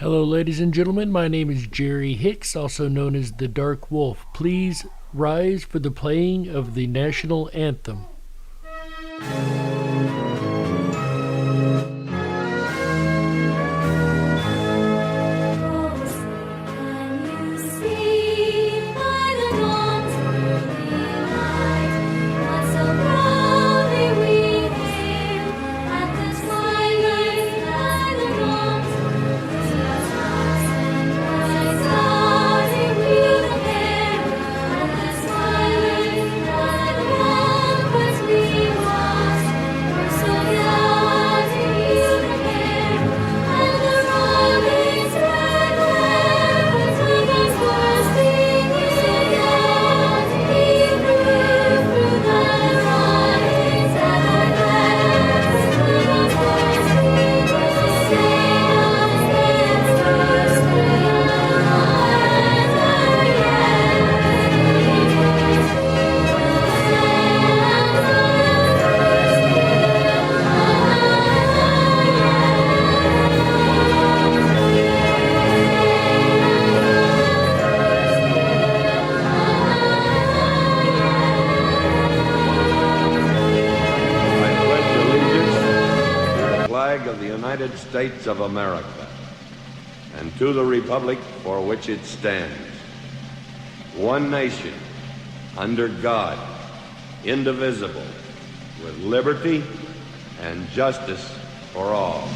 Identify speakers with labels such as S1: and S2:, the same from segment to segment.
S1: Hello, ladies and gentlemen. My name is Jerry Hicks, also known as the Dark Wolf. Please rise for the playing of the national anthem.
S2: States of America, and to the republic for which it stands, one nation, under God, indivisible, with liberty and justice for all.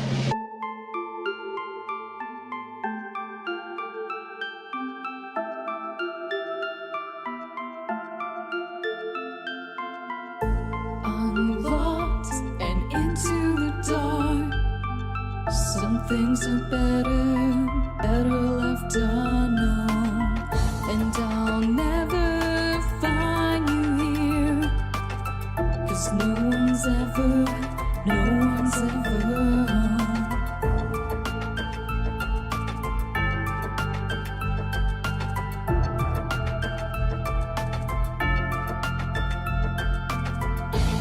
S3: Unlocked and into the dark. Some things are better left unknown. And I'll never find you here, 'cause no one's ever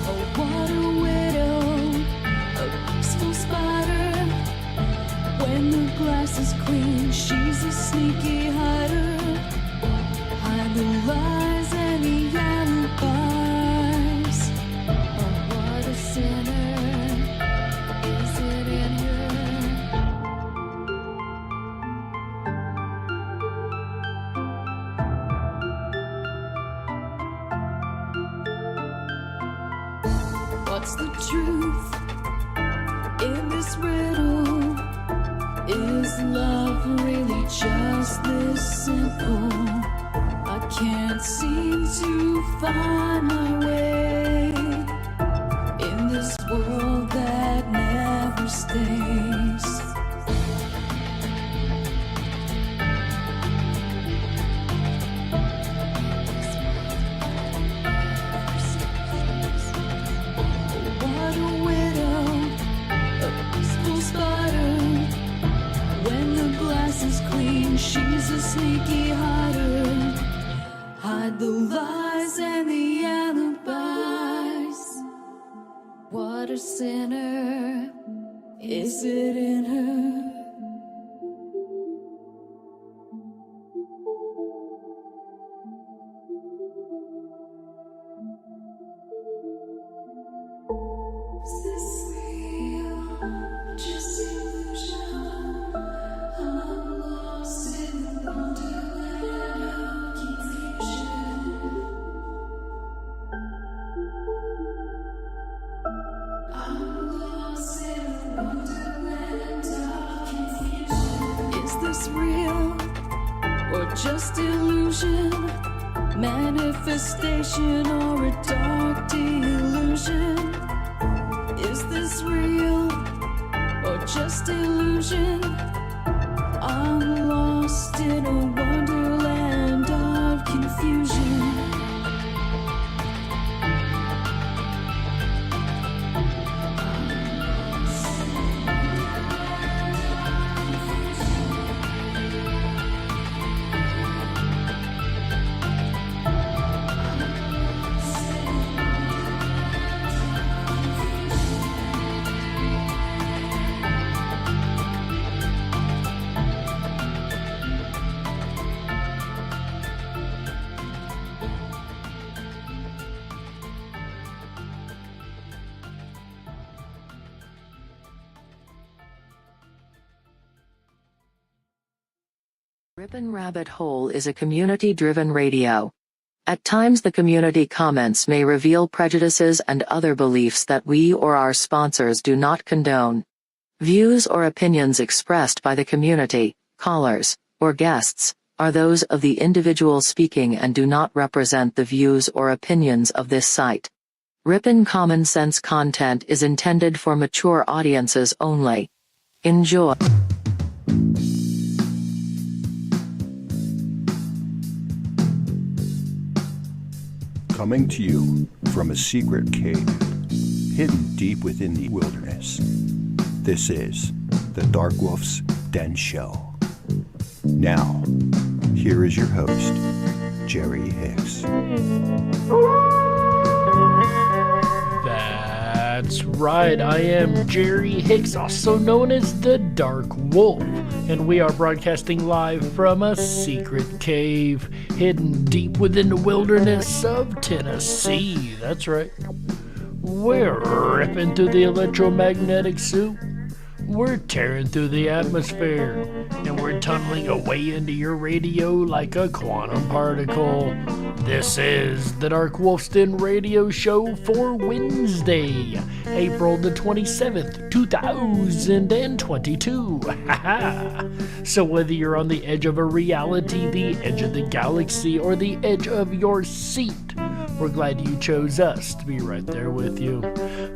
S3: Oh, what a widow, a peaceful spider. When the glass is clean, she's a sneaky hider. Hide the lies and the alibis. Oh, what a sinner. Is it in her? What's the truth in this riddle? Is love really just this simple? I can't seem to find my way in this world that never stays. What a widow, a peaceful spider. When the glass is clean, she's a sneaky hider. Hide the lies and the alibis. What a sinner. Is it in her? Is this real? Just illusion? I'm lost in the wonderland of confusion. I'm lost in the wonderland of confusion. Is this real or just illusion? Manifestation or a dark delusion? Is this real or just illusion? I'm lost in a wonderland of confusion.
S4: Ripon Rabbit Hole is a community-driven radio. At times the community comments may reveal prejudices and other beliefs that we or our sponsors do not condone. Views or opinions expressed by the community, callers, or guests, are those of the individual speaking and do not represent the views or opinions of this site. Ripon Common Sense content is intended for mature audiences only. Enjoy.
S5: Coming to you from a secret cave, hidden deep within the wilderness. This is the Dark Wolf's Den Show. Now, here is your host, Jerry Hicks.
S1: That's right, I am Jerry Hicks, also known as the Dark Wolf, and we are broadcasting live from a secret cave hidden deep within the wilderness of Tennessee. That's right. We're ripping through the electromagnetic soup. We're tearing through the atmosphere, and we're tunneling away into your radio like a quantum particle. This is the Dark Wolf's Den Radio Show for Wednesday, April the 27th, 2022. So whether you're on the edge of a reality, the edge of the galaxy, or the edge of your seat, we're glad you chose us to be right there with you.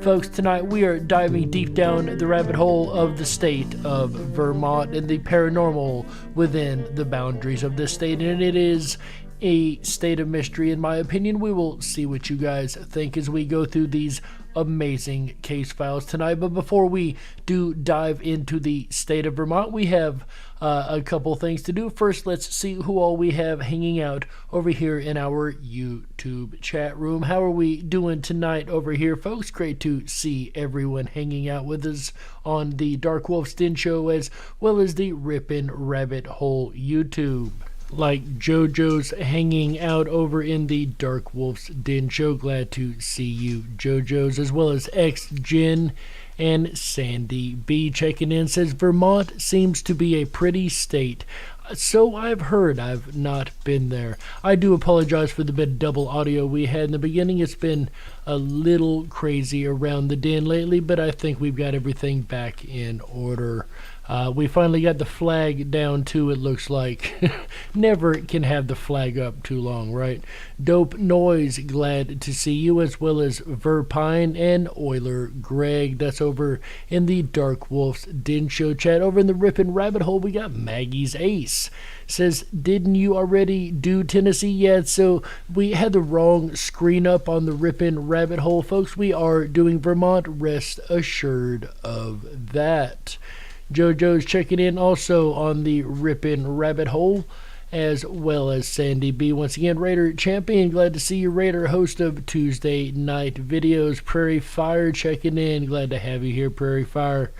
S1: Folks, tonight we are diving deep down the rabbit hole of the state of Vermont and the paranormal within the boundaries of this state, and it is a state of mystery in my opinion. We will see what you guys think as we go through these amazing case files tonight. But before we do dive into the state of Vermont, we have a couple things to do. First, let's see who all we have hanging out over here in our YouTube chat room. How are we doing tonight over here, folks? Great to see everyone hanging out with us on the Dark Wolf's Den Show as well as the Ripon Rabbit Hole YouTube. Like JoJo's hanging out over in the Dark Wolf's Den Show. Glad to see you, JoJo's, as well as X-Jen and Sandy B checking in. Says Vermont seems to be a pretty state. So I've heard. I've not been there. I do apologize for the bit of double audio we had in the beginning. It's been a little crazy around the den lately, but I think we've got everything back in order. We finally got the flag down too, it looks like. Never can have the flag up too long, right? Dope Noise, glad to see you, as well as Verpine and Euler Greg. That's over in the Dark Wolf's Den Show chat. Over in the Ripon Rabbit Hole, we got Maggie's Ace. Says, didn't you already do Tennessee yet? So we had the wrong screen up on the Ripon Rabbit Hole, folks. We are doing Vermont, rest assured of that. JoJo's checking in also on the Ripon Rabbit Hole, as well as Sandy B. Once again, Raider Champion, glad to see you, Raider, host of Tuesday Night Videos. Prairie Fire checking in, glad to have you here, Prairie Fire.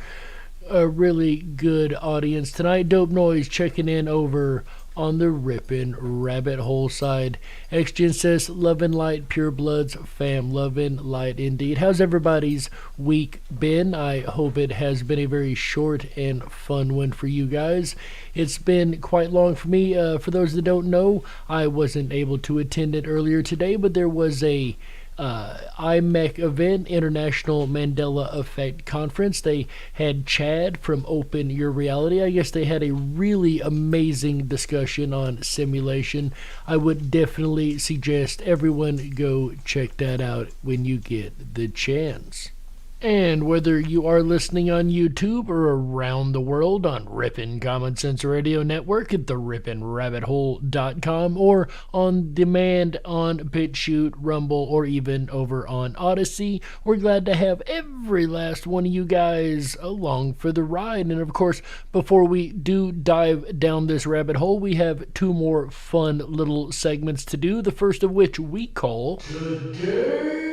S1: A really good audience tonight. Dope Noise checking in over on the Ripon Rabbit Hole side. X-Gen says, love and light, pure bloods, fam, love and light indeed. How's everybody's week been? I hope it has been a very short and fun one for you guys. It's been quite long for me. For those that don't know, I wasn't able to attend it earlier today, but there was a IMEC event, International Mandela Effect Conference. They had Chad from Open Your Reality. I guess they had a really amazing discussion on simulation. I would definitely suggest everyone go check that out when you get the chance. And whether you are listening on YouTube or around the world on Ripon Common Sense Radio Network at the riponrabbithole.com or on demand on BitChute, Rumble, or even over on Odyssey, we're glad to have every last one of you guys along for the ride. And of course, before we do dive down this rabbit hole, we have two more fun little segments to do, the first of which we call Today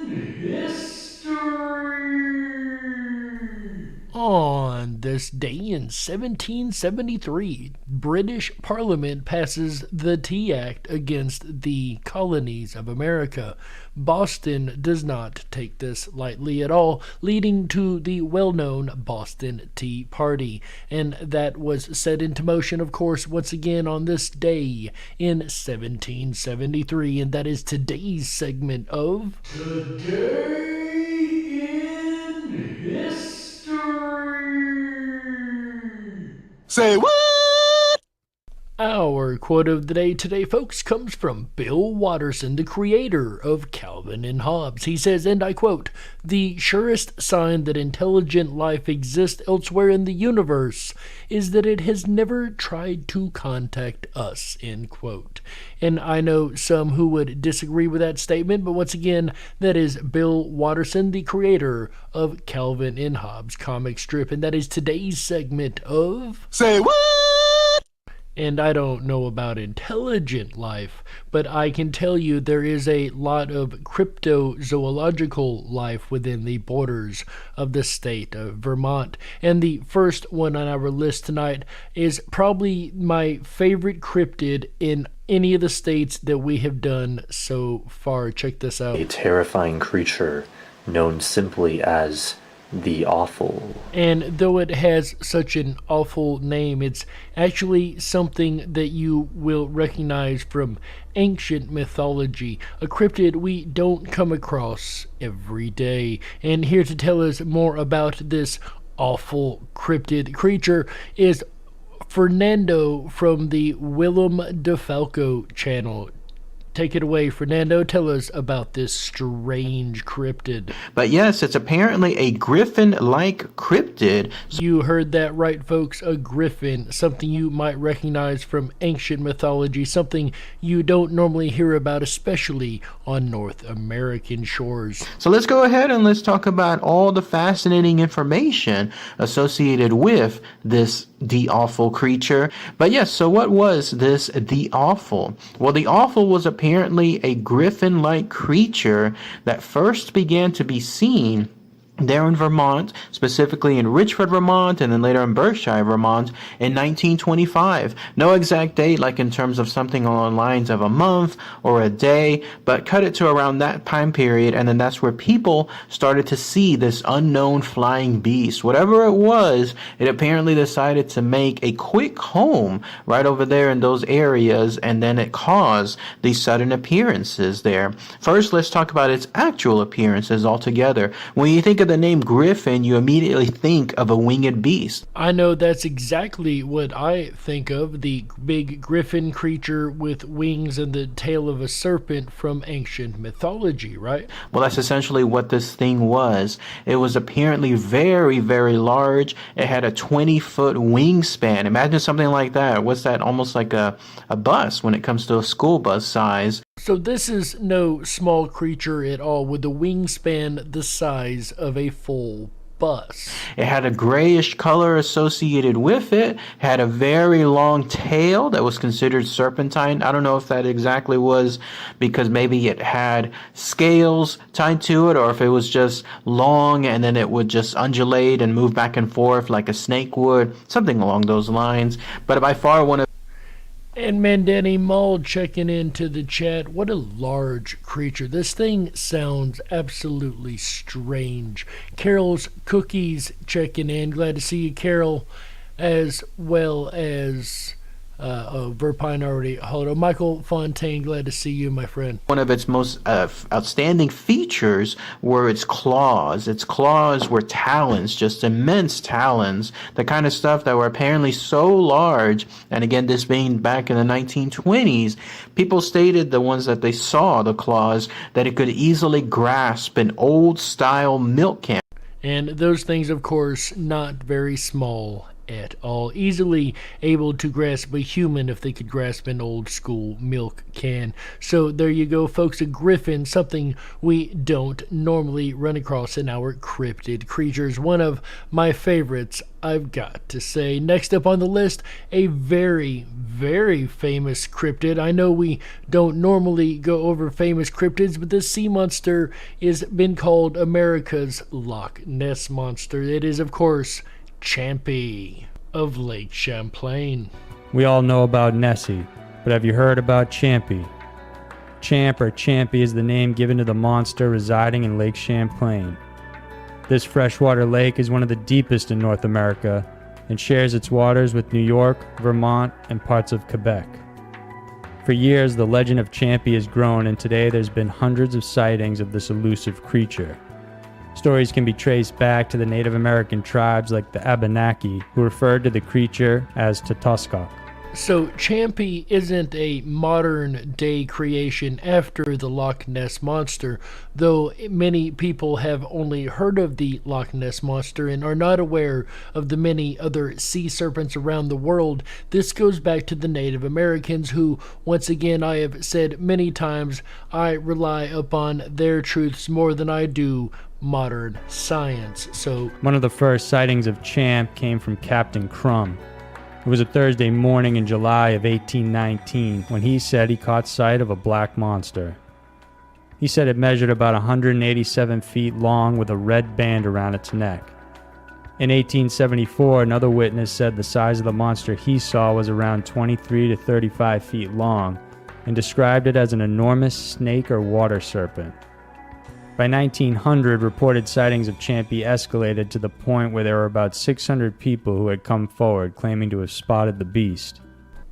S1: in History. On this day in 1773, British Parliament passes the Tea Act against the colonies of America. Boston does not take this lightly at all, leading to the well-known Boston Tea Party. And that was set into motion, of course, once again on this day in 1773. And that is today's segment of Today in History.
S6: Say what?
S1: Our quote of the day today, folks, comes from Bill Watterson, the creator of Calvin and Hobbes. He says, and I quote, "The surest sign that intelligent life exists elsewhere in the universe is that it has never tried to contact us," end quote. And I know some who would disagree with that statement, but once again, that is Bill Watterson, the creator of Calvin and Hobbes comic strip, and that is today's segment of
S6: Say what?
S1: And I don't know about intelligent life, but I can tell you there is a lot of cryptozoological life within the borders of the state of Vermont. And the first one on our list tonight is probably my favorite cryptid in any of the states that we have done so far. Check this out.
S7: A terrifying creature known simply as the Awful.
S1: And though it has such an awful name, it's actually something that you will recognize from ancient mythology, a cryptid we don't come across every day. And here to tell us more about this awful cryptid creature is Fernando from the Willem DeFalco channel. Take it away, Fernando. Tell us about this strange cryptid.
S8: But yes, it's apparently a griffin-like cryptid.
S1: You heard that right, folks. A griffin. Something you might recognize from ancient mythology. Something you don't normally hear about, especially on North American shores.
S8: So let's go ahead and let's talk about all the fascinating information associated with this the Awful creature. But yes, so what was this the Awful? Well, the Awful was apparently a griffin-like creature that first began to be seen there in Vermont, specifically in Richford, Vermont, and then later in Berkshire, Vermont, in 1925. No exact date, like in terms of something along the lines of a month or a day, but cut it to around that time period, and then that's where people started to see this unknown flying beast. Whatever it was, it apparently decided to make a quick home right over there in those areas, and then it caused these sudden appearances there. First, let's talk about its actual appearances altogether. When you think of the name Griffin, you immediately think of a winged beast.
S1: I know that's exactly what I think of, the big griffin creature with wings and the tail of a serpent from ancient mythology, right?
S8: Well, that's essentially what this thing was. It was apparently very, very large. It had a 20-foot wingspan. Imagine something like that. What's that? Almost like a bus when it comes to a school bus size.
S1: So this is no small creature at all, with a wingspan the size of a full bus.
S8: It had a grayish color associated with it, had a very long tail that was considered serpentine. I don't know if that exactly was because maybe it had scales tied to it, or if it was just long and then it would just undulate and move back and forth like a snake would, something along those lines. But by far one of
S1: And Mandani Mall checking into the chat. What a large creature. This thing sounds absolutely strange. Carol's Cookies checking in. Glad to see you, Carol. As well as Verpine already. Hello, Michael Fontaine. Glad to see you, my friend.
S8: one of its most outstanding features were its claws. Its claws were talons, just immense talons, the kind of stuff that were apparently so large. And again, this being back in the 1920s, people stated, the ones that they saw, the claws, that it could easily grasp an old-style milk can.
S1: And those things, of course, not very small at all. Easily able to grasp a human if they could grasp an old school milk can. So there you go, folks. A griffin, something we don't normally run across in our cryptid creatures. One of my favorites, I've got to say. Next up on the list, a very, very famous cryptid. I know we don't normally go over famous cryptids, but this sea monster has been called America's Loch Ness Monster. It is, of course, Champy of Lake Champlain.
S9: We all know about Nessie, but have you heard about Champy? Champ or Champy is the name given to the monster residing in Lake Champlain. This freshwater lake is one of the deepest in North America and shares its waters with New York, Vermont, and parts of Quebec. For years, the legend of Champy has grown, and today there's been hundreds of sightings of this elusive creature. Stories can be traced back to the Native American tribes like the Abenaki, who referred to the creature as Tatuskok.
S1: So Champy isn't a modern day creation after the Loch Ness Monster, though many people have only heard of the Loch Ness Monster and are not aware of the many other sea serpents around the world. This goes back to the Native Americans who, once again, I have said many times, I rely upon their truths more than I do modern science. So
S9: one of the first sightings of Champ came from Captain Crumb. It was a Thursday morning in July of 1819 when he said he caught sight of a black monster. He said it measured about 187 feet long with a red band around its neck. In 1874, another witness said the size of the monster he saw was around 23 to 35 feet long and described it as an enormous snake or water serpent. By 1900, reported sightings of Champy escalated to the point where there were about 600 people who had come forward claiming to have spotted the beast.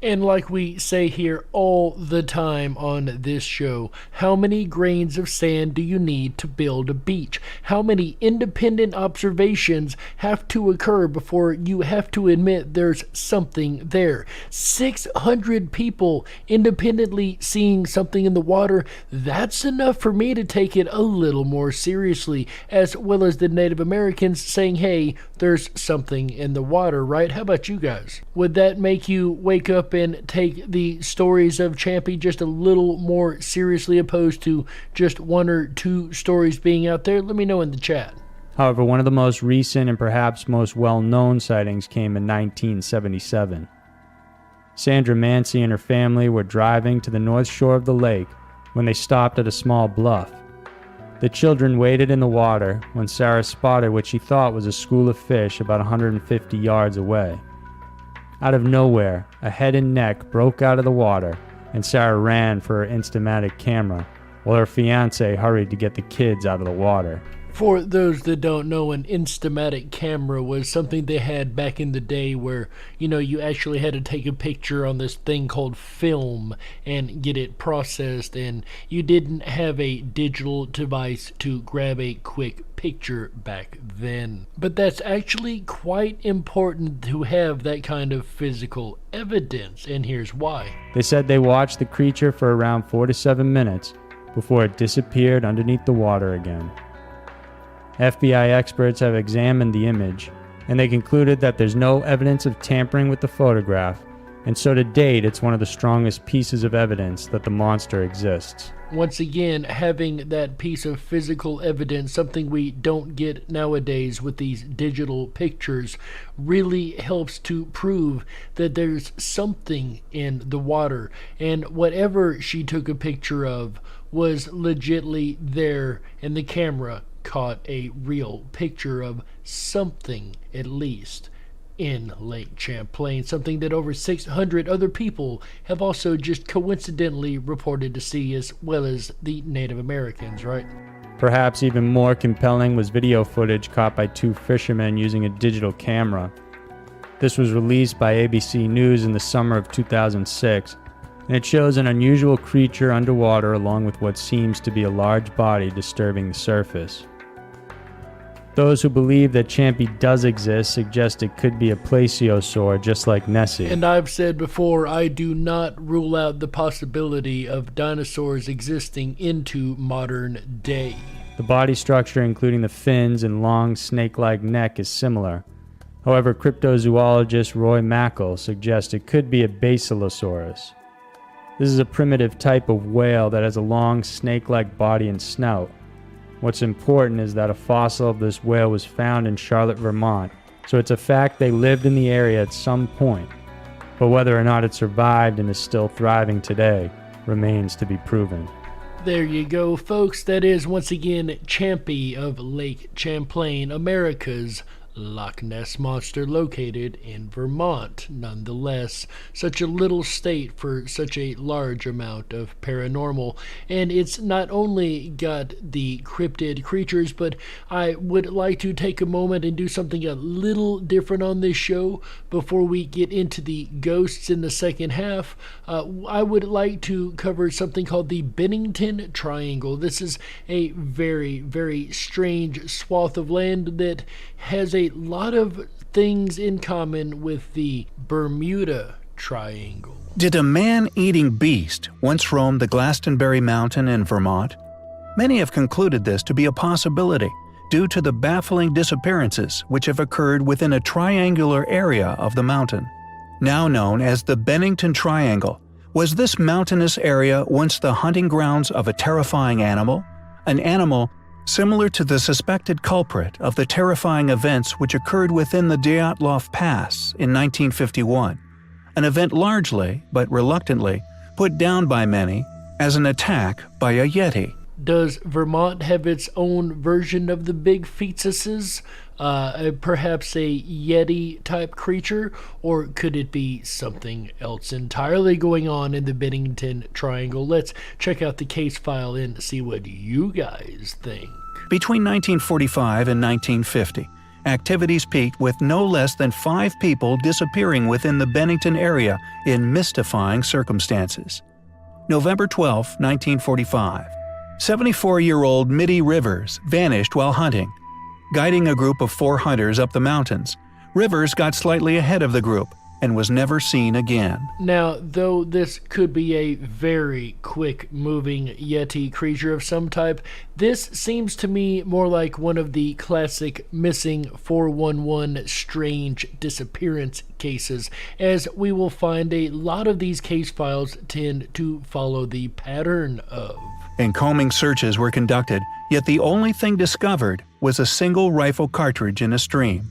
S1: And like we say here all the time on this show, how many grains of sand do you need to build a beach? How many independent observations have to occur before you have to admit there's something there? 600 people independently seeing something in the water, that's enough for me to take it a little more seriously, as well as the Native Americans saying, hey, there's something in the water, right? How about you guys? Would that make you wake up and take the stories of Champy just a little more seriously opposed to just one or two stories being out there? Let me know in the chat.
S9: However, one of the most recent and perhaps most well-known sightings came in 1977. Sandra Mancy and her family were driving to the north shore of the lake when they stopped at a small bluff. The children waded in the water when Sarah spotted what she thought was a school of fish about 150 yards away. Out of nowhere, a head and neck broke out of the water, and Sarah ran for her Instamatic camera, while her fiancé hurried to get the kids out of the water.
S1: For those that don't know, an Instamatic camera was something they had back in the day where, you actually had to take a picture on this thing called film and get it processed, and you didn't have a digital device to grab a quick picture back then. But that's actually quite important to have that kind of physical evidence, and here's why.
S9: They said they watched the creature for around 4 to 7 minutes before it disappeared underneath the water again. FBI experts have examined the image, and they concluded that there's no evidence of tampering with the photograph, and so to date it's one of the strongest pieces of evidence that the monster exists.
S1: Once again, having that piece of physical evidence, something we don't get nowadays with these digital pictures, really helps to prove that there's something in the water, and whatever she took a picture of was legitly there, and the camera caught a real picture of something, at least, in Lake Champlain, something that over 600 other people have also just coincidentally reported to see, as well as the Native Americans, right?
S9: Perhaps even more compelling was video footage caught by 2 fishermen using a digital camera. This was released by ABC News in the summer of 2006, and it shows an unusual creature underwater along with what seems to be a large body disturbing the surface. Those who believe that Champy does exist suggest it could be a plesiosaur just like Nessie.
S1: And I've said before, I do not rule out the possibility of dinosaurs existing into modern day.
S9: The body structure, including the fins and long snake-like neck, is similar, However, cryptozoologist Roy Mackle suggests it could be a Basilosaurus. This is a primitive type of whale that has a long snake-like body and snout. What's important is that a fossil of this whale was found in Charlotte, Vermont, so it's a fact they lived in the area at some point. But whether or not it survived and is still thriving today remains to be proven.
S1: There you go, folks. That is, once again, Champy of Lake Champlain, America's Loch Ness Monster, located in Vermont. Nonetheless, such a little state for such a large amount of paranormal. And it's not only got the cryptid creatures, but I would like to take a moment and do something a little different on this show before we get into the ghosts in the second half. I would like to cover something called the Bennington Triangle. This is a very, very strange swath of land that has a lot of things in common with the Bermuda Triangle.
S10: Did a man-eating beast once roam the Glastonbury Mountain in Vermont? Many have concluded this to be a possibility due to the baffling disappearances which have occurred within a triangular area of the mountain. Now known as the Bennington Triangle, was this mountainous area once the hunting grounds of a terrifying animal? An animal similar to the suspected culprit of the terrifying events which occurred within the Dyatlov Pass in 1951, an event largely, but reluctantly, put down by many as an attack by a Yeti.
S1: Does Vermont have its own version of the big fetuses? Perhaps a Yeti-type creature? Or could it be something else entirely going on in the Bennington Triangle? Let's check out the case file and see what you guys think.
S10: Between 1945 and 1950, activities peaked with no less than 5 people disappearing within the Bennington area in mystifying circumstances. November 12, 1945. 74-year-old Mitty Rivers vanished while hunting. Guiding a group of 4 hunters up the mountains, Rivers got slightly ahead of the group and was never seen again.
S1: Now, though this could be a very quick-moving Yeti creature of some type, this seems to me more like one of the classic missing 411 strange disappearance cases, as we will find a lot of these case files tend to follow the pattern of.
S10: And combing searches were conducted, yet the only thing discovered was a single rifle cartridge in a stream.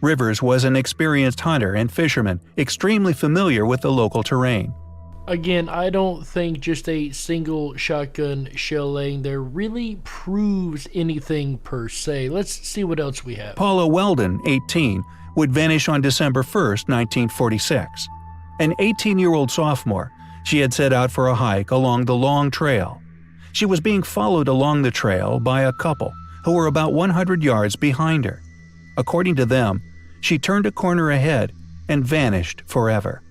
S10: Rivers was an experienced hunter and fisherman, extremely familiar with the local terrain.
S1: Again, I don't think just a single shotgun shell laying there really proves anything per se. Let's see what else we have.
S10: Paula Weldon, 18, would vanish on December 1, 1946. An 18-year-old sophomore, she had set out for a hike along the Long Trail. She was being followed along the trail by a couple who were about 100 yards behind her. According to them, she turned a corner ahead and vanished forever.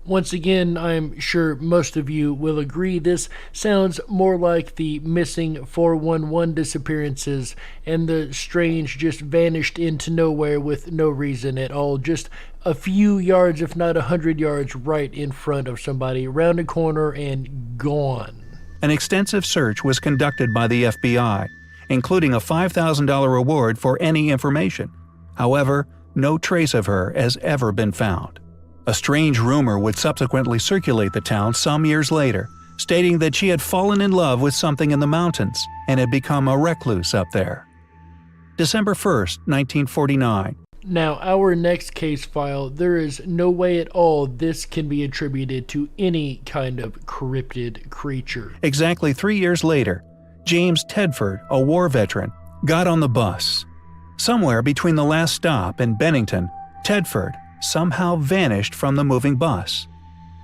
S1: Once again, I'm sure most of you will agree this sounds more like the missing 411 disappearances and the strange just vanished into nowhere with no reason at all, just a few yards, if not 100 yards, right in front of somebody, around a corner and gone.
S10: An extensive search was conducted by the FBI, including a $5,000 reward for any information. However, no trace of her has ever been found. A strange rumor would subsequently circulate the town some years later, stating that she had fallen in love with something in the mountains and had become a recluse up there. December 1, 1949.
S1: Now, our next case file, there is no way at all this can be attributed to any kind of cryptid creature.
S10: Exactly 3 years later, James Tedford, a war veteran, got on the bus. Somewhere between the last stop and Bennington, Tedford somehow vanished from the moving bus.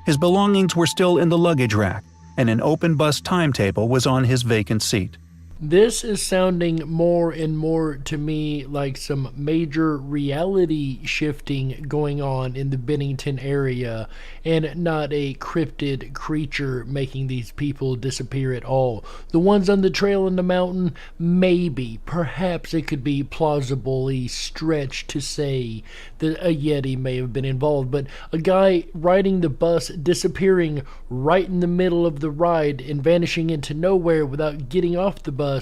S10: His belongings were still in the luggage rack, and an open bus timetable was on his vacant seat.
S1: This is sounding more and more to me like some major reality shifting going on in the Bennington area, and not a cryptid creature making these people disappear at all. The ones on the trail in the mountain, maybe, perhaps it could be plausibly stretched to say that a Yeti may have been involved, but a guy riding the bus disappearing right in the middle of the ride and vanishing into nowhere without getting off the bus,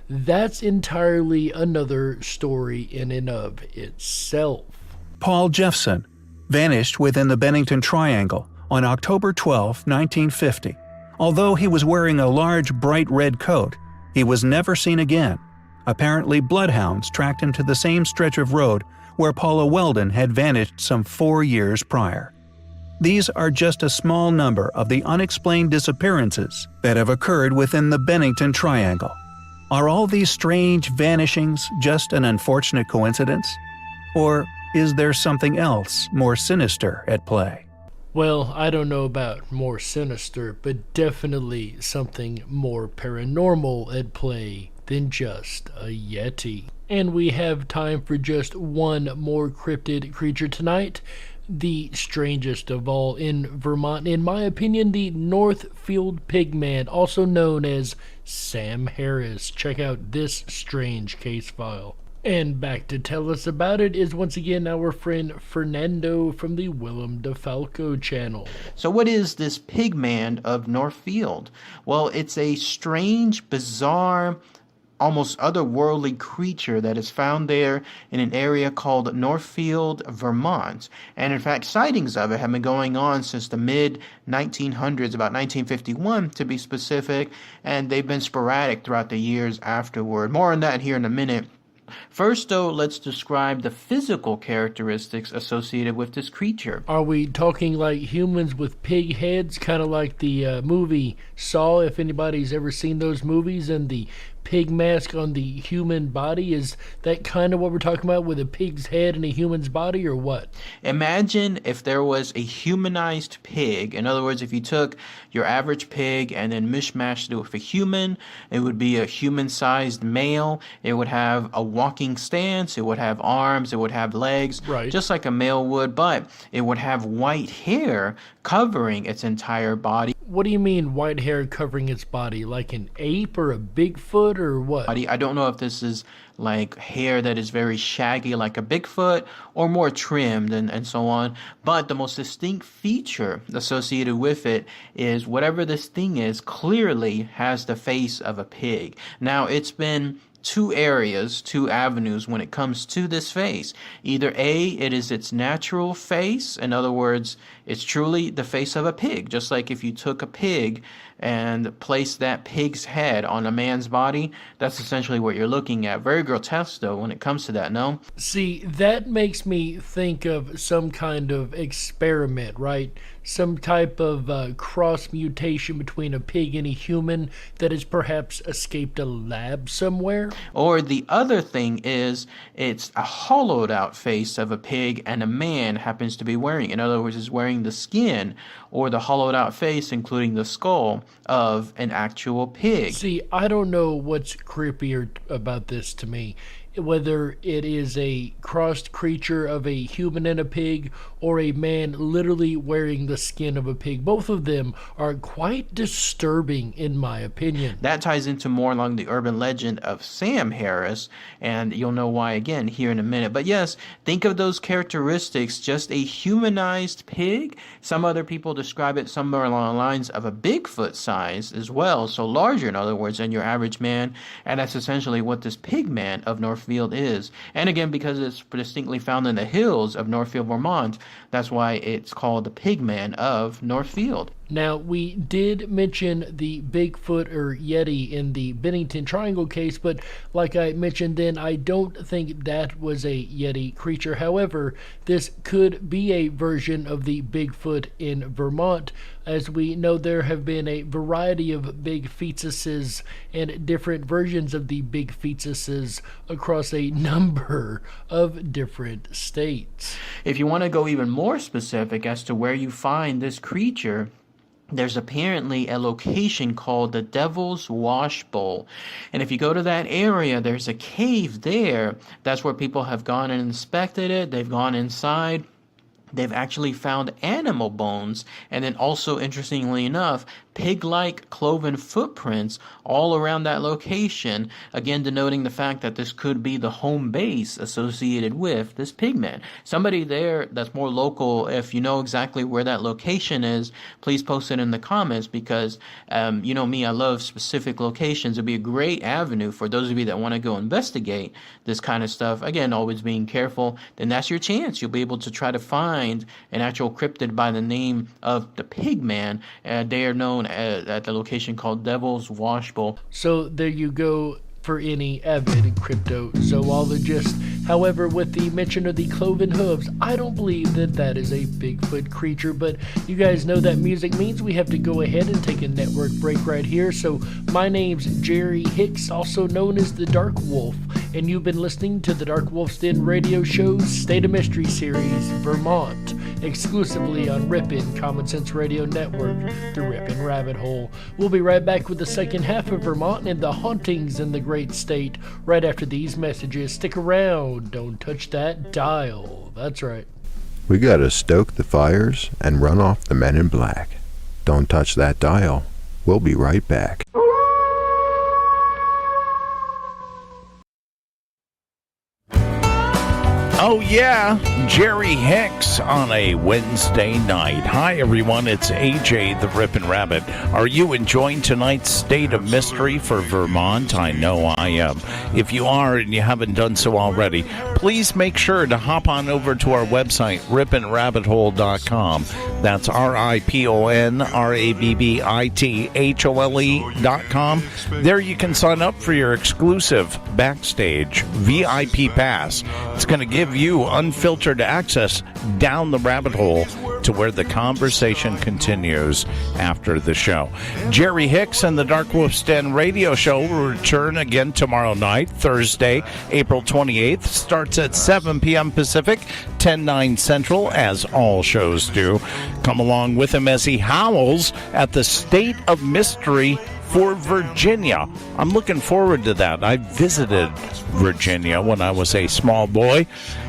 S1: that's entirely another story in and of itself.
S10: Paul Jefferson, vanished within the Bennington Triangle on October 12, 1950. Although he was wearing a large bright red coat, he was never seen again. Apparently, bloodhounds tracked him to the same stretch of road where Paula Weldon had vanished some 4 years prior. These are just a small number of the unexplained disappearances that have occurred within the Bennington Triangle. Are all these strange vanishings just an unfortunate coincidence? Or is there something else more sinister at play?
S1: Well, I don't know about more sinister, but definitely something more paranormal at play than just a Yeti. And we have time for just one more cryptid creature tonight. The strangest of all in Vermont, in my opinion, the Northfield Pigman, also known as Sam Harris. Check out this strange case file. And back to tell us about it is once again our friend Fernando from the Willem DeFalco channel.
S8: So what is this Pigman of Northfield? Well, it's a strange, bizarre, almost otherworldly creature that is found there in an area called Northfield, Vermont. And in fact, sightings of it have been going on since the mid-1900s, about 1951 to be specific, and they've been sporadic throughout the years afterward. More on that here in a minute. First, though, let's describe the physical characteristics associated with this creature.
S1: Are we talking like humans with pig heads, kind of like the movie Saw, if anybody's ever seen those movies, and the pig mask on the human body? Is that kind of what we're talking about, with a pig's head and a human's body, or what?
S8: Imagine if there was a humanized pig. In other words, if you took your average pig and then mishmashed it with a human, it would be a human-sized male. It would have a walking stance, it would have arms, it would have legs,
S1: right,
S8: just like a male would, but it would have white hair covering its entire body.
S1: What do you mean white hair covering its body? Like an ape or a Bigfoot or what?
S8: I don't know if this is like hair that is very shaggy like a Bigfoot or more trimmed and so on. But the most distinct feature associated with it is whatever this thing is clearly has the face of a pig. Now, it's been two avenues when it comes to this face. Either A, it is its natural face. In other words, it's truly the face of a pig. Just like if you took a pig and placed that pig's head on a man's body, that's essentially what you're looking at. Very grotesque, though, when it comes to that, no?
S1: See, that makes me think of some kind of experiment, right? Some type of cross mutation between a pig and a human that has perhaps escaped a lab somewhere.
S8: Or the other thing is, it's a hollowed out face of a pig and a man happens to be wearing it. In other words, is wearing the skin or the hollowed out face, including the skull, of an actual pig.
S1: See, I don't know what's creepier about this to me. Whether it is a crossed creature of a human and a pig, or a man literally wearing the skin of a pig. Both of them are quite disturbing, in my opinion.
S8: That ties into more along the urban legend of Sam Harris, and you'll know why again here in a minute. But yes, think of those characteristics, just a humanized pig. Some other people describe it somewhere along the lines of a Bigfoot size as well, so larger, in other words, than your average man, and that's essentially what this Pigman of Northfield is. And again, because it's distinctly found in the hills of Northfield, Vermont, that's why it's called the Pigman of Northfield.
S1: Now, we did mention the Bigfoot or Yeti in the Bennington Triangle case, but like I mentioned then, I don't think that was a Yeti creature. However, this could be a version of the Bigfoot in Vermont. As we know, there have been a variety of big fetuses and different versions of the big fetuses across a number of different states.
S8: If you want to go even more specific as to where you find this creature, there's apparently a location called the Devil's Wash Bowl. And if you go to that area, there's a cave there. That's where people have gone and inspected it. They've gone inside. they've actually found animal bones, and then also, interestingly enough, pig-like cloven footprints all around that location, again denoting the fact that this could be the home base associated with this pigman. Somebody there that's more local, if you know exactly where that location is, please post it in the comments, because you know me, I love specific locations. It'd be a great avenue for those of you that want to go investigate this kind of stuff. Again, always being careful. Then that's your chance. You'll be able to try to find an actual cryptid by the name of the pigman. They are known at the location called Devil's Washbowl.
S1: So there you go for any avid cryptozoologist. However, with the mention of the cloven hooves, I don't believe that that is a Bigfoot creature, but you guys know that music means we have to go ahead and take a network break right here. So my name's Jerry Hicks, also known as the Dark Wolf, and you've been listening to the Dark Wolf's Den radio show's State of Mystery series, Vermont, exclusively on Ripon Common Sense Radio Network, the Ripon Rabbit Hole. We'll be right back with the second half of Vermont and the hauntings in the great state right after these messages. Stick around. Don't touch that dial. That's right.
S5: We gotta stoke the fires and run off the men in black. Don't touch that dial. We'll be right back.
S11: Oh yeah, Jerry Hicks on a Wednesday night. Hi everyone, it's AJ the Ripon Rabbit. Are you enjoying tonight's State of Mystery for Vermont? I know I am. If you are and you haven't done so already, please make sure to hop on over to our website, riponrabbithole.com. That's RIPONRABBITHOLE.com. There you can sign up for your exclusive Backstage VIP pass. It's going to give you unfiltered access down the rabbit hole to where the conversation continues after the show. Jerry Hicks and the Dark Wolf's Den radio show will return again tomorrow night, Thursday, April 28th. Starts at 7 p.m. Pacific, 10/9 Central, as all shows do. Come along with him as he howls at the State of Mystery for Virginia. I'm looking forward to that. I visited Virginia when I was a small boy,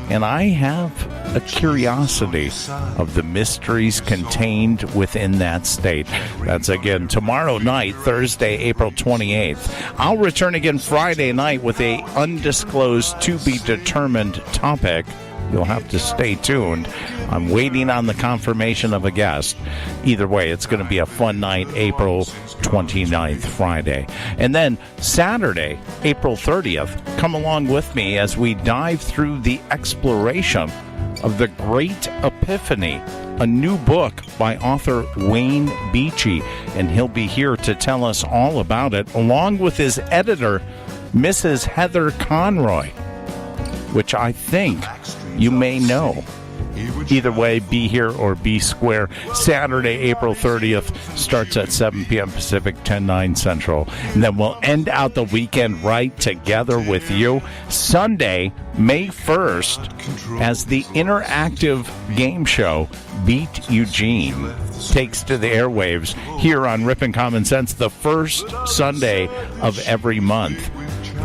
S11: and I have a curiosity of the mysteries contained within that state. That's again tomorrow night, Thursday, April 28th. I'll return again Friday night with a undisclosed to-be-determined topic. You'll have to stay tuned. I'm waiting on the confirmation of a guest. Either way, it's going to be a fun night, April 29th, Friday. And then Saturday, April 30th, come along with me as we dive through the exploration of the Great Epiphany, a new book by author Wayne Beachy, and he'll be here to tell us all about it, along with his editor, Mrs. Heather Conroy, which I think you may know. Either way, be here or be square. Saturday, April 30th, starts at 7 p.m. Pacific, 10/9 Central. And then we'll end out the weekend right together with you. Sunday, May 1st, as the interactive game show Beat Eugene takes to the airwaves here on Ripon Common Sense the first Sunday of every month.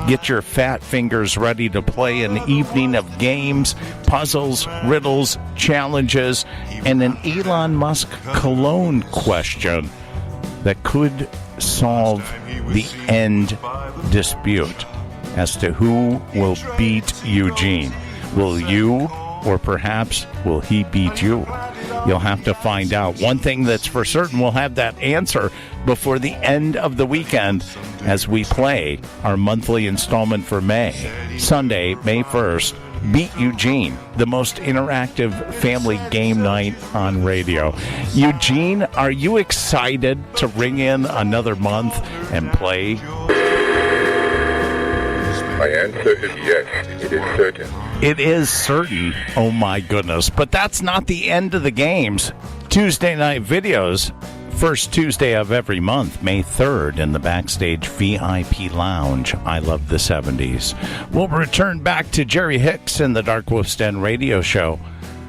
S11: Get your fat fingers ready to play an evening of games, puzzles, riddles, challenges, and an Elon Musk cologne question that could solve the end dispute as to who will beat Eugene. Will you, or perhaps will he beat you? You'll have to find out. One thing that's for certain, we'll have that answer before the end of the weekend as we play our monthly installment for May. Sunday, May 1st, Beat Eugene, the most interactive family game night on radio. Eugene, are you excited to ring in another month and play?
S12: My answer is yes, it is certain.
S11: It is certain. Oh my goodness. But that's not the end of the games. Tuesday night videos, first Tuesday of every month, May 3rd, in the Backstage VIP Lounge. I love the 70s. We'll return back to Jerry Hicks and the Dark Wolf's Den radio show.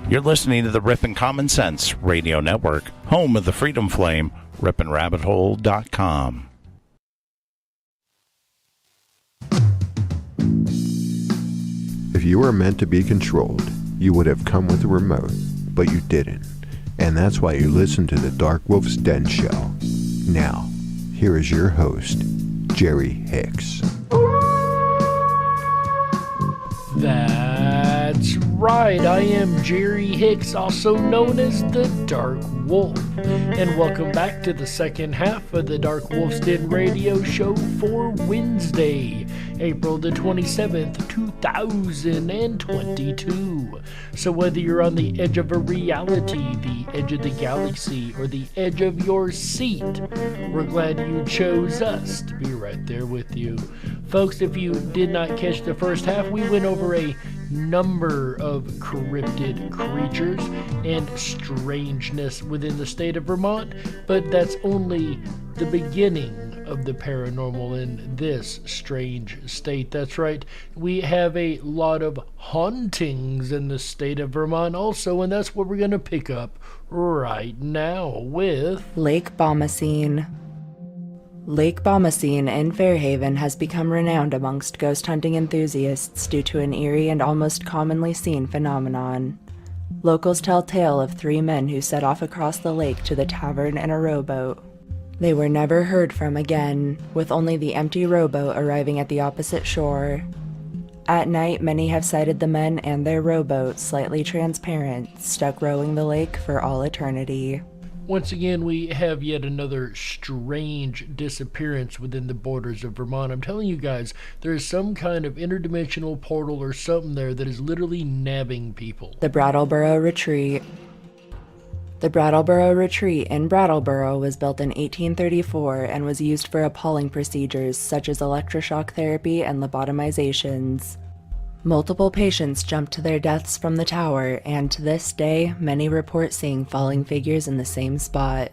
S11: You're listening to the Ripon Common Sense Radio Network, home of the Freedom Flame, riponrabbithole.com.
S5: If you were meant to be controlled, you would have come with a remote but you didn't. And that's why you listen to the Dark Wolf's Den Show. Now, here is your host, Jerry Hicks.
S1: That's right, I am Jerry Hicks, also known as the Dark Wolf, and welcome back to the second half of the Dark Wolf's Den radio show for Wednesday, April the 27th, 2022. So whether you're on the edge of a reality, the edge of the galaxy, or the edge of your seat, we're glad you chose us to be right there with you. Folks, if you did not catch the first half, we went over a number of cryptid creatures and strangeness within the state of Vermont, but that's only the beginning of the paranormal in this strange state. That's right, we have a lot of hauntings in the state of Vermont also, and that's what we're going to pick up right now with
S13: Lake Bomacine. Lake Bomacine in Fairhaven has become renowned amongst ghost hunting enthusiasts due to an eerie and almost commonly seen phenomenon. Locals tell tale of 3 men who set off across the lake to the tavern in a rowboat. They were never heard from again, with only the empty rowboat arriving at the opposite shore. At night, many have sighted the men and their rowboat, slightly transparent, stuck rowing the lake for all eternity.
S1: Once again, we have yet another strange disappearance within the borders of Vermont. I'm telling you guys, there is some kind of interdimensional portal or something there that is literally nabbing people.
S13: The Brattleboro Retreat. The Brattleboro Retreat in Brattleboro was built in 1834 and was used for appalling procedures such as electroshock therapy and lobotomizations. Multiple patients jumped to their deaths from the tower, and to this day, many report seeing falling figures in the same spot.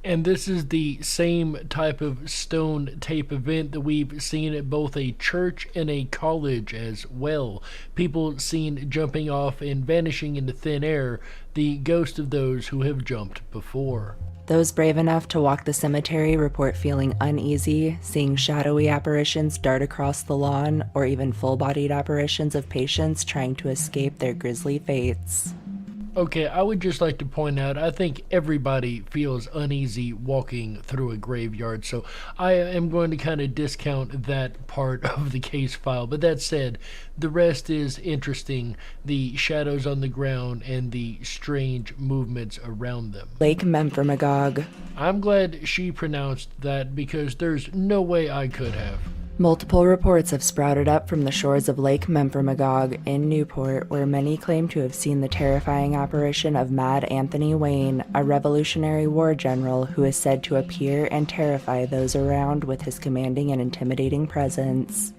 S1: And this is the same type of stone tape event that we've seen at both a church and a college as well. People seen jumping off and vanishing into thin air, the ghost of those who have jumped before.
S13: Those brave enough to walk the cemetery report feeling uneasy, seeing shadowy apparitions dart across the lawn, or even full-bodied apparitions of patients trying to escape their grisly fates.
S1: Okay, I would just like to point out, I think everybody feels uneasy walking through a graveyard, so I am going to kind of discount that part of the case file. But that said, the rest is interesting, the shadows on the ground and the strange movements around them.
S13: Lake Memphremagog.
S1: I'm glad she pronounced that because there's no way I could have.
S13: Multiple reports have sprouted up from the shores of Lake Memphremagog in Newport, where many claim to have seen the terrifying apparition of Mad Anthony Wayne, a Revolutionary War general who is said to appear and terrify those around with his commanding and intimidating presence.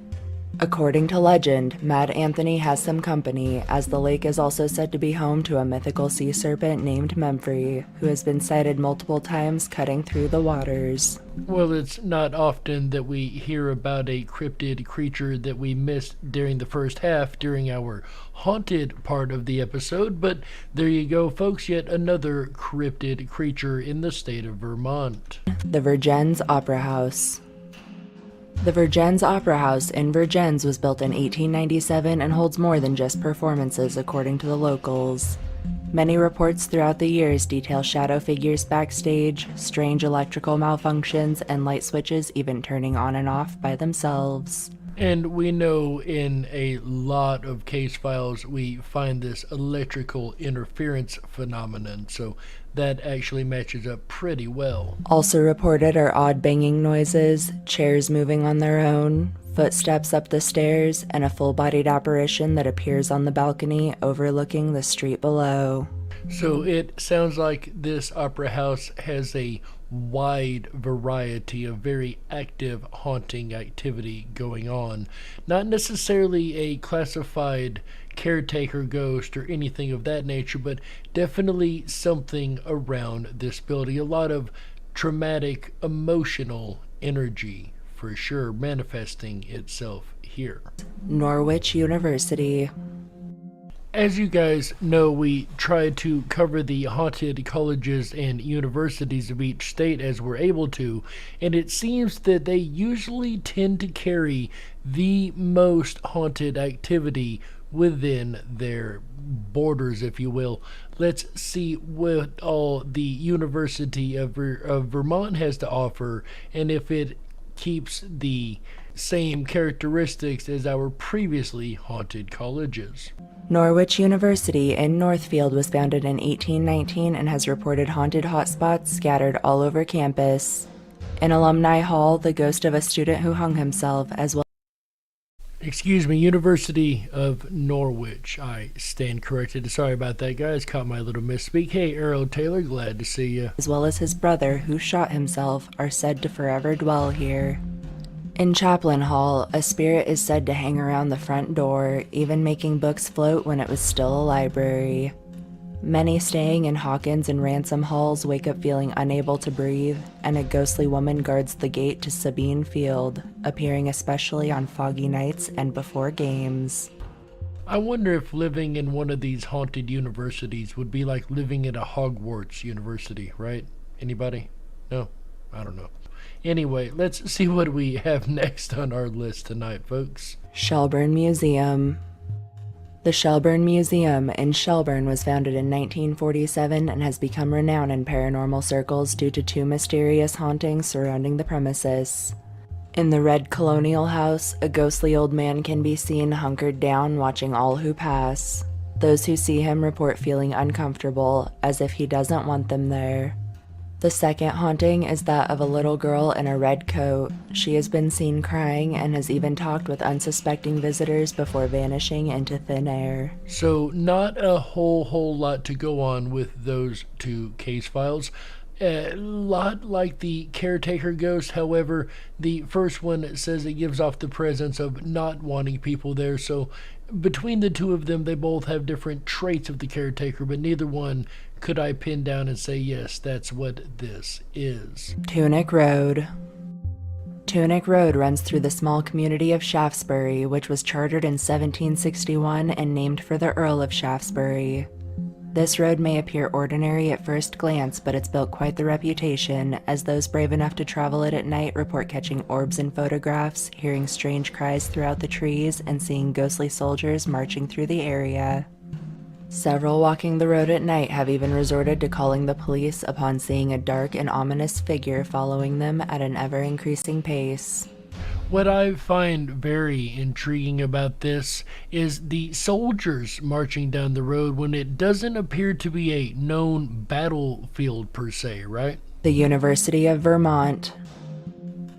S13: According to legend, Mad Anthony has some company, as the lake is also said to be home to a mythical sea serpent named Memphrey, who has been sighted multiple times cutting through the waters.
S1: Well, it's not often that we hear about a cryptid creature that we missed during the first half during our haunted part of the episode, but there you go, folks, yet another cryptid creature in the state of Vermont.
S13: The Vergennes Opera House. The Vergennes Opera House in Vergennes was built in 1897 and holds more than just performances, according to the locals. Many reports throughout the years detail shadow figures backstage, strange electrical malfunctions, and light switches even turning on and off by themselves.
S1: And we know in a lot of case files we find this electrical interference phenomenon, so that actually matches up pretty well.
S13: Also reported are odd banging noises, chairs moving on their own, footsteps up the stairs, and a full-bodied apparition that appears on the balcony overlooking the street below.
S1: So it sounds like this opera house has a wide variety of very active haunting activity going on. Not necessarily a classified caretaker ghost or anything of that nature, but definitely something around this building. A lot of traumatic, emotional energy, for sure, manifesting itself here.
S13: Norwich University.
S1: As you guys know, we try to cover the haunted colleges and universities of each state as we're able to, and it seems that they usually tend to carry the most haunted activity within their borders, if you will. Let's see what all the University of Vermont has to offer, and if it keeps the same characteristics as our previously haunted colleges.
S13: Norwich University in Northfield was founded in 1819 and has reported haunted hotspots scattered all over campus. In Alumni Hall, the ghost of a student who hung himself, as well.
S1: Excuse me, University of Norwich. I stand corrected. Sorry about that, guys. Caught my little misspeak. Hey, Errol Taylor, glad to see you.
S13: As well as his brother, who shot himself, are said to forever dwell here. In Chaplain Hall, a spirit is said to hang around the front door, even making books float when it was still a library. Many staying in Hawkins and Ransom halls wake up feeling unable to breathe, and a ghostly woman guards the gate to Sabine Field, appearing especially on foggy nights and before games.
S1: I wonder if living in one of these haunted universities would be like living at a Hogwarts university, right? Anybody? No? I don't know. Anyway, let's see what we have next on our list tonight, folks.
S13: Shelburne Museum. The Shelburne Museum in Shelburne was founded in 1947 and has become renowned in paranormal circles due to two mysterious hauntings surrounding the premises. In the Red Colonial House, a ghostly old man can be seen hunkered down watching all who pass. Those who see him report feeling uncomfortable, as if he doesn't want them there. The second haunting is that of a little girl in a red coat. She has been seen crying and has even talked with unsuspecting visitors before vanishing into thin air.
S1: So not a whole lot to go on with those two case files. A lot like the caretaker ghost, however, the first one says it gives off the presence of not wanting people there, so between the two of them, they both have different traits of the caretaker, but neither one could I pin down and say, yes, that's what this is.
S13: Tunic Road. Tunic Road runs through the small community of Shaftesbury, which was chartered in 1761 and named for the Earl of Shaftesbury. This road may appear ordinary at first glance, but it's built quite the reputation, as those brave enough to travel it at night report catching orbs in photographs, hearing strange cries throughout the trees, and seeing ghostly soldiers marching through the area. Several walking the road at night have even resorted to calling the police upon seeing a dark and ominous figure following them at an ever-increasing pace.
S1: What I find very intriguing about this is the soldiers marching down the road when it doesn't appear to be a known battlefield per se, right?
S13: The University of Vermont.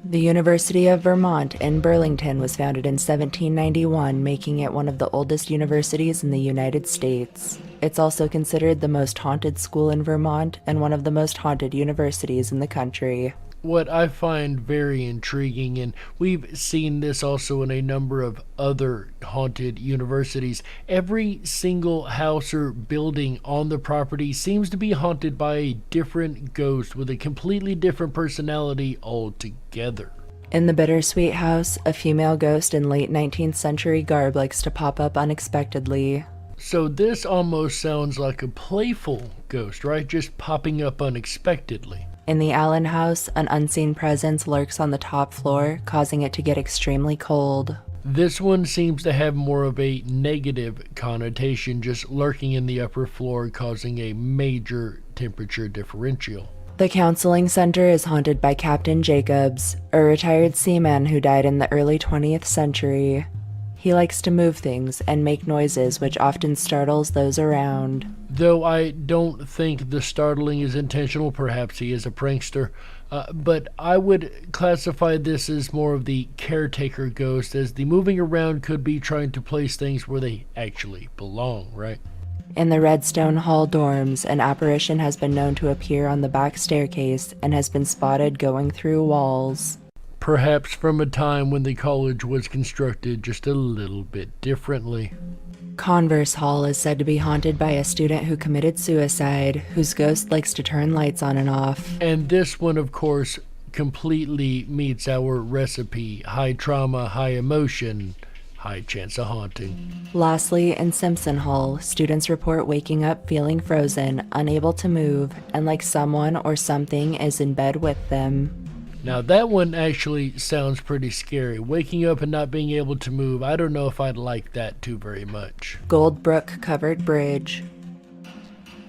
S13: The University of Vermont in Burlington was founded in 1791, making it one of the oldest universities in the United States. It's also considered the most haunted school in Vermont and one of the most haunted universities in the country.
S1: What I find very intriguing, and we've seen this also in a number of other haunted universities, every single house or building on the property seems to be haunted by a different ghost with a completely different personality altogether.
S13: In the Bittersweet House, a female ghost in late 19th century garb likes to pop up unexpectedly.
S1: So this almost sounds like a playful ghost, right? Just popping up unexpectedly.
S13: In the Allen House, an unseen presence lurks on the top floor, causing it to get extremely cold.
S1: This one seems to have more of a negative connotation, just lurking in the upper floor, causing a major temperature differential.
S13: The Counseling Center is haunted by Captain Jacobs, a retired seaman who died in the early 20th century. He likes to move things and make noises which often startles those around.
S1: Though I don't think the startling is intentional, perhaps he is a prankster, but I would classify this as more of the caretaker ghost, as the moving around could be trying to place things where they actually belong, right?
S13: In the Redstone Hall dorms, an apparition has been known to appear on the back staircase and has been spotted going through walls.
S1: Perhaps from a time when the college was constructed just a little bit differently.
S13: Converse Hall is said to be haunted by a student who committed suicide, whose ghost likes to turn lights on and off.
S1: And this one, of course, completely meets our recipe: high trauma, high emotion, high chance of haunting.
S13: Lastly, in Simpson Hall, students report waking up feeling frozen, unable to move, and like someone or something is in bed with them.
S1: Now that one actually sounds pretty scary. Waking up and not being able to move, I don't know if I'd like that too very much.
S13: Goldbrook Covered Bridge.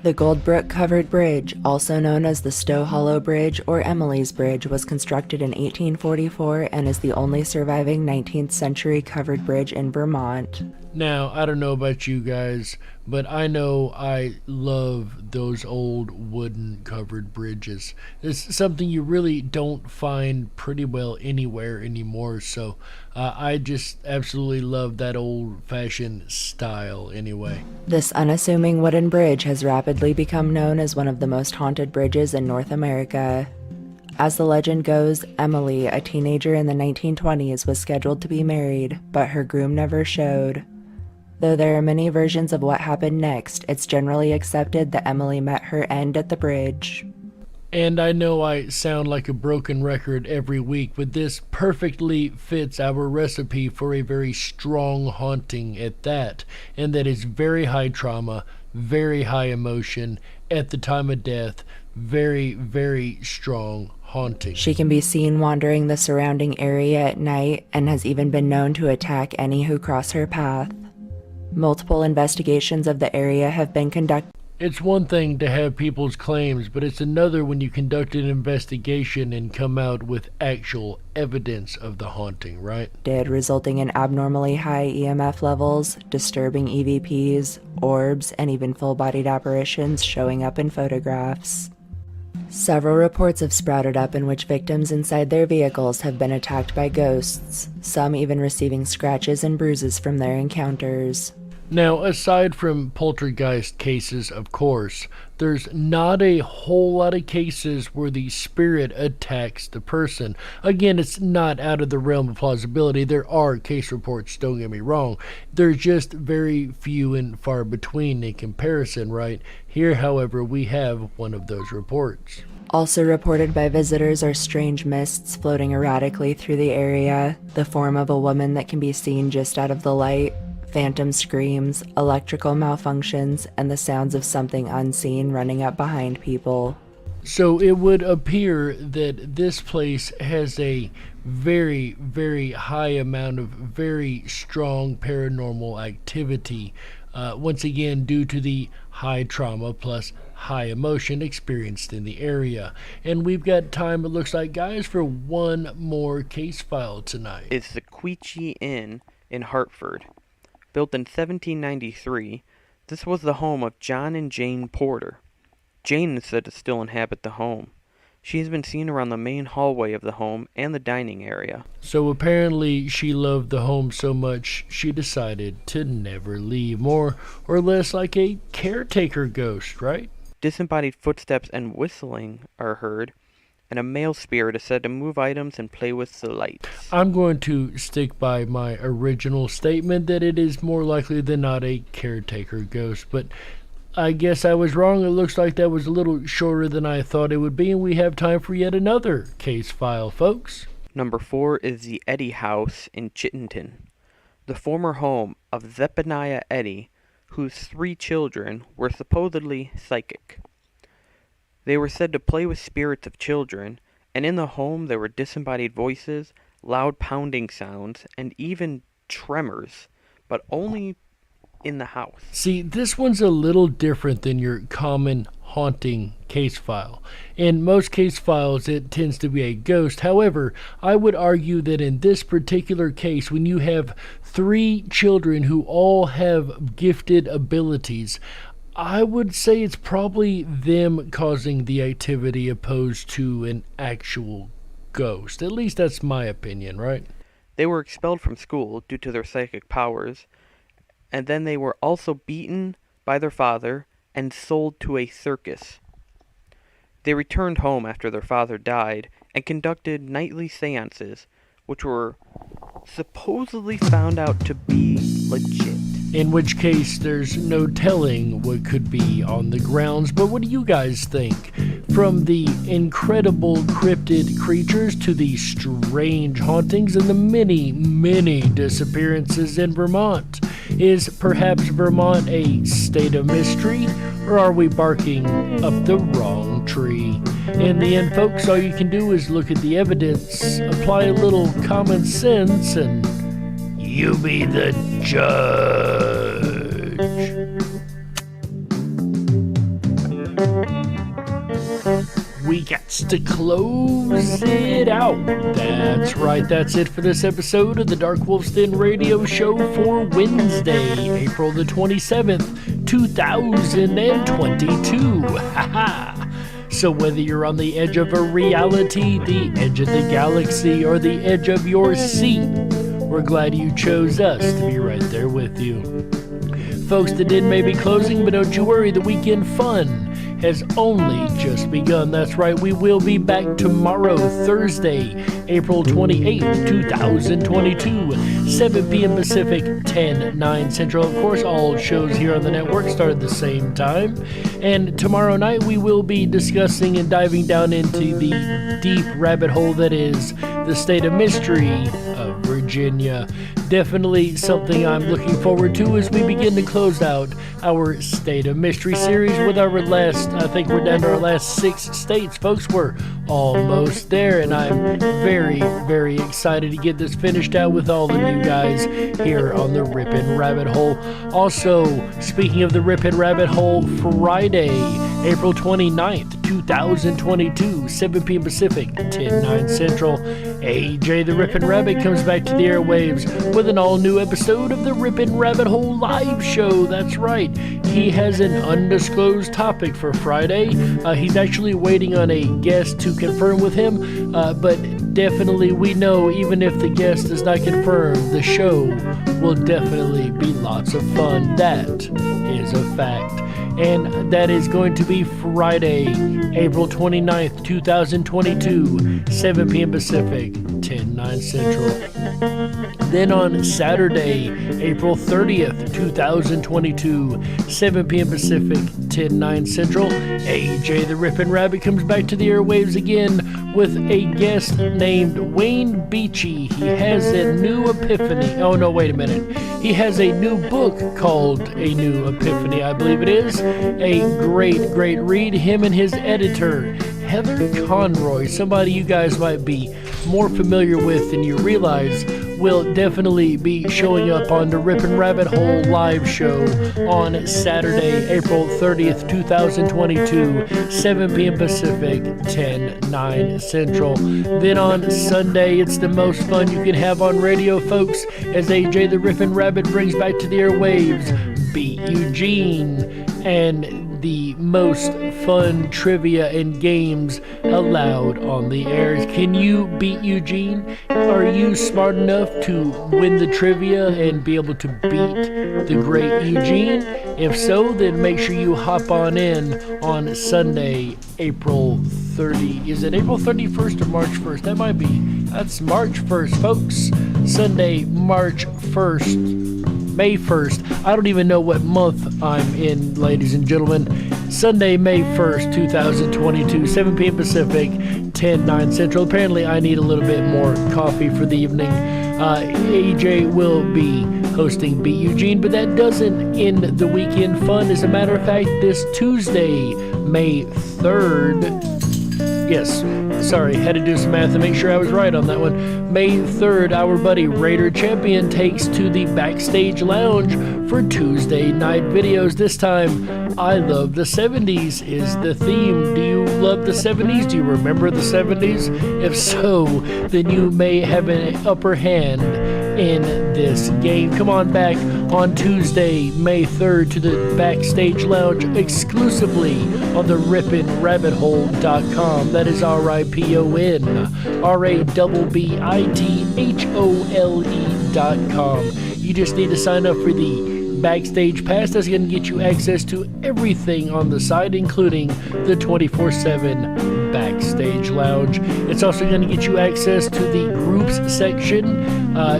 S13: The Goldbrook Covered Bridge, also known as the Stow Hollow Bridge or Emily's Bridge, was constructed in 1844 and is the only surviving 19th century covered bridge in Vermont.
S1: Now, I don't know about you guys, but I know I love those old wooden covered bridges. It's something you really don't find pretty well anywhere anymore, so I just absolutely love that old-fashioned style anyway.
S13: This unassuming wooden bridge has rapidly become known as one of the most haunted bridges in North America. As the legend goes, Emily, a teenager in the 1920s, was scheduled to be married, but her groom never showed. Though there are many versions of what happened next, it's generally accepted that Emily met her end at the bridge.
S1: And I know I sound like a broken record every week, but this perfectly fits our recipe for a very strong haunting at that, and that is very high trauma, very high emotion, at the time of death, very, very strong haunting.
S13: She can be seen wandering the surrounding area at night and has even been known to attack any who cross her path. Multiple investigations of the area have been conducted.
S1: It's one thing to have people's claims, but it's another when you conduct an investigation and come out with actual evidence of the haunting, right?
S13: Resulting in abnormally high EMF levels, disturbing EVPs, orbs, and even full-bodied apparitions showing up in photographs. Several reports have sprouted up in which victims inside their vehicles have been attacked by ghosts, some even receiving scratches and bruises from their encounters.
S1: Now, aside from poltergeist cases, of course, there's not a whole lot of cases where the spirit attacks the person. Again, it's not out of the realm of plausibility. There are case reports, don't get me wrong. They're just very few and far between in comparison, right? Here, however, we have one of those reports.
S13: Also reported by visitors are strange mists floating erratically through the area, the form of a woman that can be seen just out of the light, phantom screams, electrical malfunctions, and the sounds of something unseen running up behind people.
S1: So it would appear that this place has a very, very high amount of very strong paranormal activity, once again due to the high trauma plus high emotion experienced in the area. And we've got time, it looks like, guys, for one more case file tonight.
S14: It's the Quiche Inn in Hartford. Built in 1793, this was the home of John and Jane Porter. Jane is said to still inhabit the home. She has been seen around the main hallway of the home and the dining area.
S1: So apparently she loved the home so much she decided to never leave. More or less like a caretaker ghost, right?
S14: Disembodied footsteps and whistling are heard, and a male spirit is said to move items and play with the lights.
S1: I'm going to stick by my original statement that it is more likely than not a caretaker ghost, but I guess I was wrong. It looks like that was a little shorter than I thought it would be, and we have time for yet another case file, folks.
S14: Number 4 is the Eddy House in Chittenden, the former home of Zephaniah Eddy, whose 3 children were supposedly psychic. They were said to play with spirits of children, and in the home there were disembodied voices, loud pounding sounds, and even tremors, but only in the house.
S1: See, this one's a little different than your common haunting case file. In most case files, it tends to be a ghost. However, I would argue that in this particular case, when you have 3 children who all have gifted abilities, I would say it's probably them causing the activity opposed to an actual ghost. At least that's my opinion, right?
S14: They were expelled from school due to their psychic powers, and then they were also beaten by their father and sold to a circus. They returned home after their father died and conducted nightly seances, which were supposedly found out to be legit.
S1: In which case, there's no telling what could be on the grounds. But what do you guys think? From the incredible cryptid creatures to the strange hauntings and the many, many disappearances in Vermont. Is perhaps Vermont a state of mystery, or are we barking up the wrong tree? In the end, folks, all you can do is look at the evidence, apply a little common sense, and you be the judge. We got to close it out. That's right, that's it for this episode of the Dark Wolf's Den radio show for Wednesday, April the 27th, 2022. Haha. So whether you're on the edge of a reality, the edge of the galaxy, or the edge of your seat, we're glad you chose us to be right there with you. Folks, the den may be closing, but don't you worry, the weekend fun has only just begun. That's right, we will be back tomorrow, Thursday, April 28th, 2022, 7 p.m. Pacific, 9 Central. Of course, all shows here on the network start at the same time. And tomorrow night, we will be discussing and diving down into the deep rabbit hole that is the State of Mystery of Virginia. Definitely something I'm looking forward to as we begin to close out our State of Mystery series with our last, I think we're down to our last 6 states, folks. We're almost there, and I'm very, very excited to get this finished out with all of you guys here on the Ripon Rabbit Hole. Also, speaking of the Ripon Rabbit Hole, Friday, April 29th, 2022, 7 p.m. Pacific, 9 Central, AJ the Ripon Rabbit comes back to the airwaves with an all-new episode of the Ripon Rabbit Hole live show. That's right, he has an undisclosed topic for Friday. He's actually waiting on a guest to confirm with him, but definitely we know even if the guest is not confirmed, the show will definitely be lots of fun. That is a fact. And that is going to be Friday, April 29th, 2022, 7 p.m. Pacific, 9 Central. Then on Saturday, April 30th, 2022, 7 p.m. Pacific, 9 Central, AJ the Ripon Rabbit comes back to the airwaves again with a guest named Wayne Beachy. He has a new epiphany. Oh, no, wait a minute. He has a new book called A New Epiphany, I believe it is. A great, great read. Him and his editor, Heather Conroy, somebody you guys might be more familiar with than you realize, will definitely be showing up on the Ripon Rabbit Hole live show on Saturday, April 30th, 2022, 7 p.m. Pacific, 9 Central. Then on Sunday, it's the most fun you can have on radio, folks, as AJ the Ripon Rabbit brings back to the airwaves Beat Eugene and the most fun trivia and games allowed on the air. Can you beat Eugene? Are you smart enough to win the trivia and be able to beat the great Eugene? If so, then make sure you hop on in on Sunday, April 30. Is it April 31st or March 1st? That's March 1st, folks. Sunday, March 1st. May 1st. I don't even know what month I'm in, ladies and gentlemen. Sunday, May 1st, 2022, 7 p.m. Pacific, 9 Central. Apparently, I need a little bit more coffee for the evening. AJ will be hosting Beat Eugene, but that doesn't end the weekend fun. As a matter of fact, this Tuesday, May 3rd, yes, sorry, had to do some math to make sure I was right on that one. May 3rd, our buddy Raider Champion takes to the Backstage Lounge for Tuesday night videos. This time, I Love the 70s is the theme. Do you love the 70s? Do you remember the 70s? If so, then you may have an upper hand in this game. Come on back on Tuesday, May 3rd to the Backstage Lounge exclusively on the RiponRabbitHole.com. That is RIPON RABBITHOLE.com. You just need to sign up for the Backstage Pass. That's going to get you access to everything on the site, including the 24/7 Backstage Lounge. It's also going to get you access to the groups section,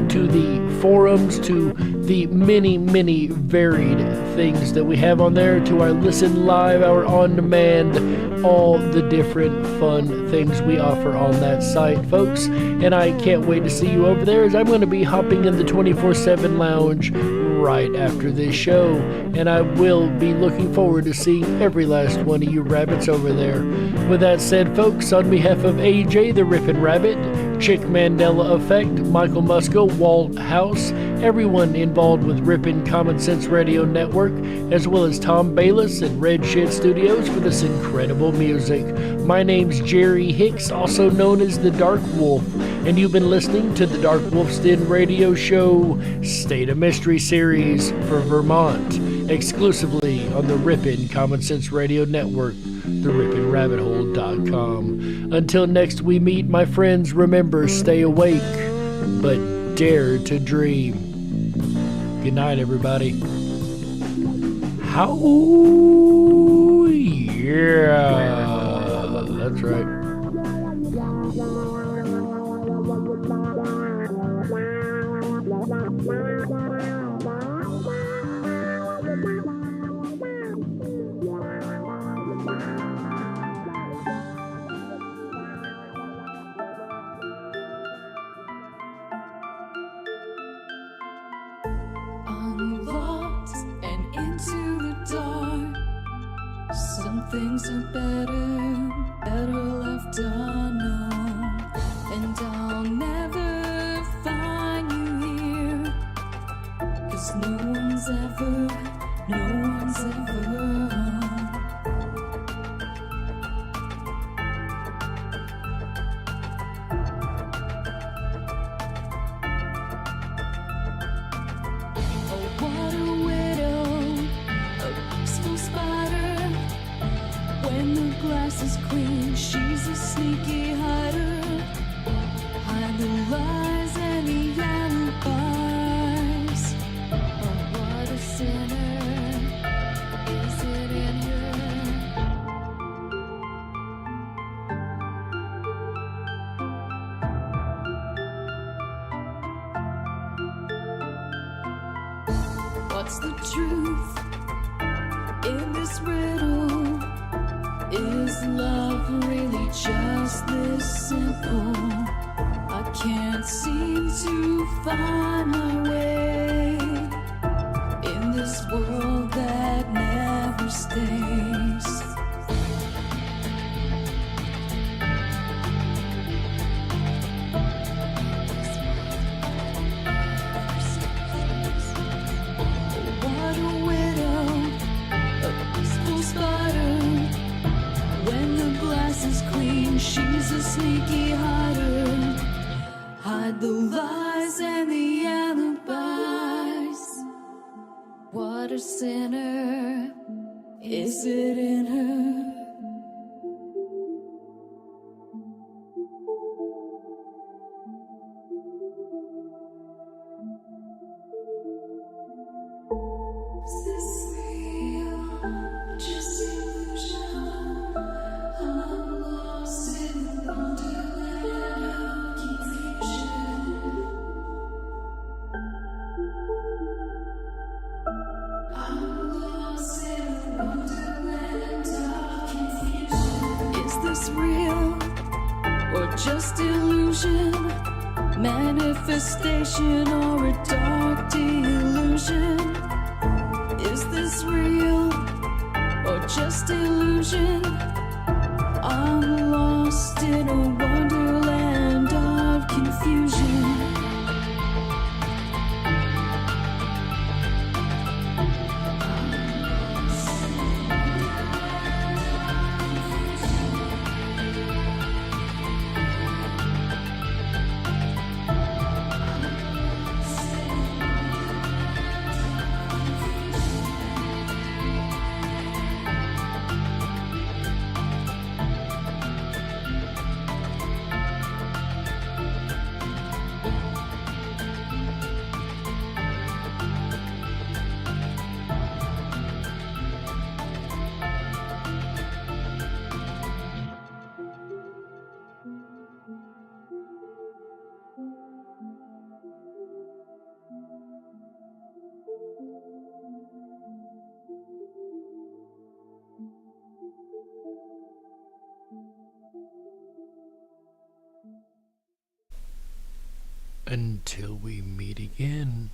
S1: to the forums, to the many, many varied things that we have on there, to our Listen Live, our On Demand, all the different fun things we offer on that site, folks. And I can't wait to see you over there, as I'm going to be hopping in the 24/7 lounge right after this show, and I will be looking forward to seeing every last one of you rabbits over there. With that said, folks, on behalf of AJ the Ripon Rabbit, Chick Mandela Effect, Michael Musco, Walt House, everyone involved with Ripon Common Sense Radio Network, as well as Tom Bayless and Red Shed Studios for this incredible music. My name's Jerry Hicks, also known as the Dark Wolf, and you've been listening to the Dark Wolf's Den radio show, State of Mystery series for Vermont, exclusively on the Ripon Common Sense Radio Network, theriponrabbithole.com. Until next we meet, my friends, remember, stay awake, but dare to dream. Good night, everybody. How? Yeah. That's right.
S3: Unlocked and into the dark. Some things are better left unknown. And I'll never find you here, 'cause no one's ever What a widow, a peaceful spider. When the glass is clean, she's a sneaky hider. Hide the lies and the alibis. Oh, what a sinner, is it in her? What's the truth in this riddle? Is love really just this simple? I can't seem to find my way in this world that never stays. What a widow, a peaceful spider. When the glass is clean, she's a sneaky hider. Hide the lies and the alibis. What a sinner, is it in her? Is this real? Just illusion? I'm lost in the wonderland of confusion. I'm lost in the wonderland of confusion. Is this real or just illusion? Manifestation or a dark delusion? Is this real or just illusion? I'm lost in a wonderland of confusion.
S1: Until we meet again.